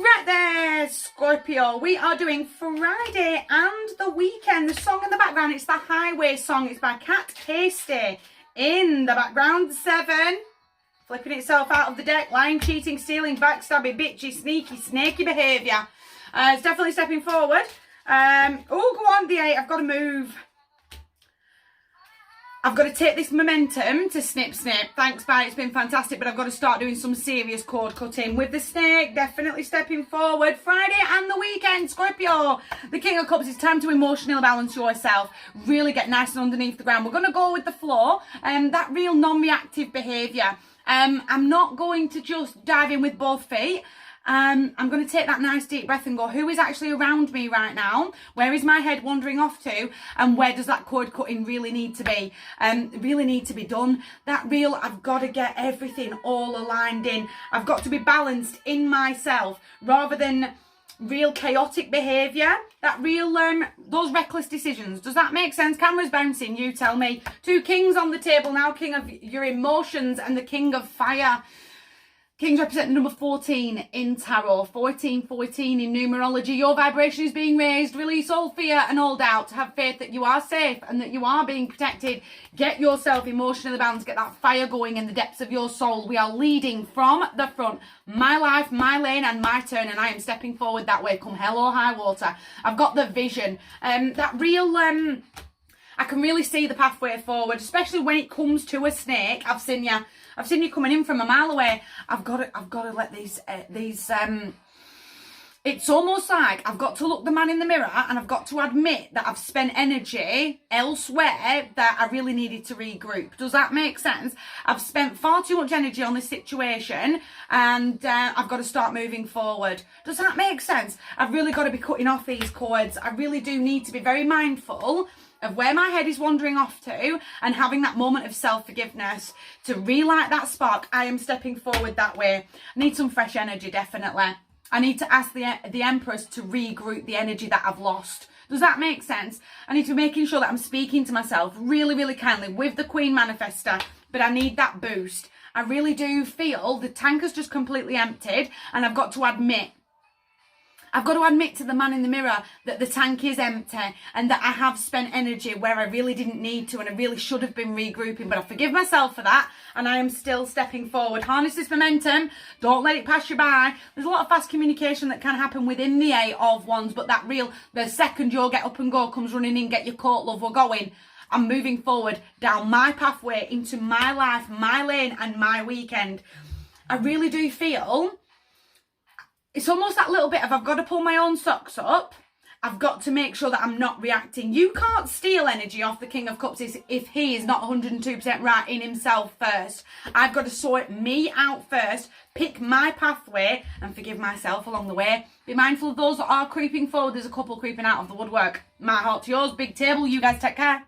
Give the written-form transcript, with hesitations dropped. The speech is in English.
Right there, Scorpio. We are doing Friday and the weekend. The song in the background, it's the Highway song. It's by Cat Hasty. In the background, 7. Flipping itself out of the deck. Lying, cheating, stealing, backstabbing, bitchy, sneaky, snaky behaviour. It's definitely stepping forward. Oh, go on, the 8. I've got to move. I've got to take this momentum to snip. Thanks, bye. It's been fantastic, but I've got to start doing some serious cord cutting with the snake. Definitely stepping forward. Friday and the weekend, Scorpio. The King of Cups, it's time to emotionally balance yourself. Really get nice and underneath the ground. We're going to go with the flow. That real non-reactive behaviour. I'm not going to just dive in with both feet. I'm going to take that nice deep breath and go, who is actually around me right now? Where is my head wandering off to? And where does that cord cutting really need to be? Really need to be done. That real, I've got to get everything all aligned in. I've got to be balanced in myself rather than real chaotic behaviour. That real, those reckless decisions. Does that make sense? Camera's bouncing, you tell me. 2 kings on the table now, king of your emotions and the king of fire. Kings represent number 14 in tarot, 1414 in numerology. Your vibration is being raised. Release all fear and all doubt. Have faith that you are safe and that you are being protected. Get yourself emotionally balanced. Get that fire going in the depths of your soul. We are leading from the front. My life, my lane and my turn, and I am stepping forward that way. Come hell or high water. I've got the vision. That real... I can really see the pathway forward, especially when it comes to a snake. I've seen you coming in from a mile away. I've got to let these it's almost like I've got to look the man in the mirror and I've got to admit that I've spent energy elsewhere that I really needed to regroup. Does that make sense? I've spent far too much energy on this situation and I've got to start moving forward. Does that make sense? I've really got to be cutting off these cords. I really do need to be very mindful of where my head is wandering off to and having that moment of self-forgiveness to relight that spark. I am stepping forward that way. I need some fresh energy, definitely. I need to ask the Empress to regroup the energy that I've lost. Does that make sense? I need to be making sure that I'm speaking to myself really, really kindly with the Queen Manifester, but I need that boost. I really do feel the tank has just completely emptied and I've got to admit to the man in the mirror that the tank is empty and that I have spent energy where I really didn't need to and I really should have been regrouping, but I forgive myself for that and I am still stepping forward. Harness this momentum. Don't let it pass you by. There's a lot of fast communication that can happen within the 8 of Wands, but the second your get up and go comes running in, get your coat, love, we're going. I'm moving forward down my pathway into my life, my lane and my weekend. I really do feel... it's almost that little bit of I've got to pull my own socks up. I've got to make sure that I'm not reacting. You can't steal energy off the King of Cups if he is not 102% right in himself first. I've got to sort me out first, pick my pathway and forgive myself along the way. Be mindful of those that are creeping forward. There's a couple creeping out of the woodwork. My heart to yours, big table. You guys take care.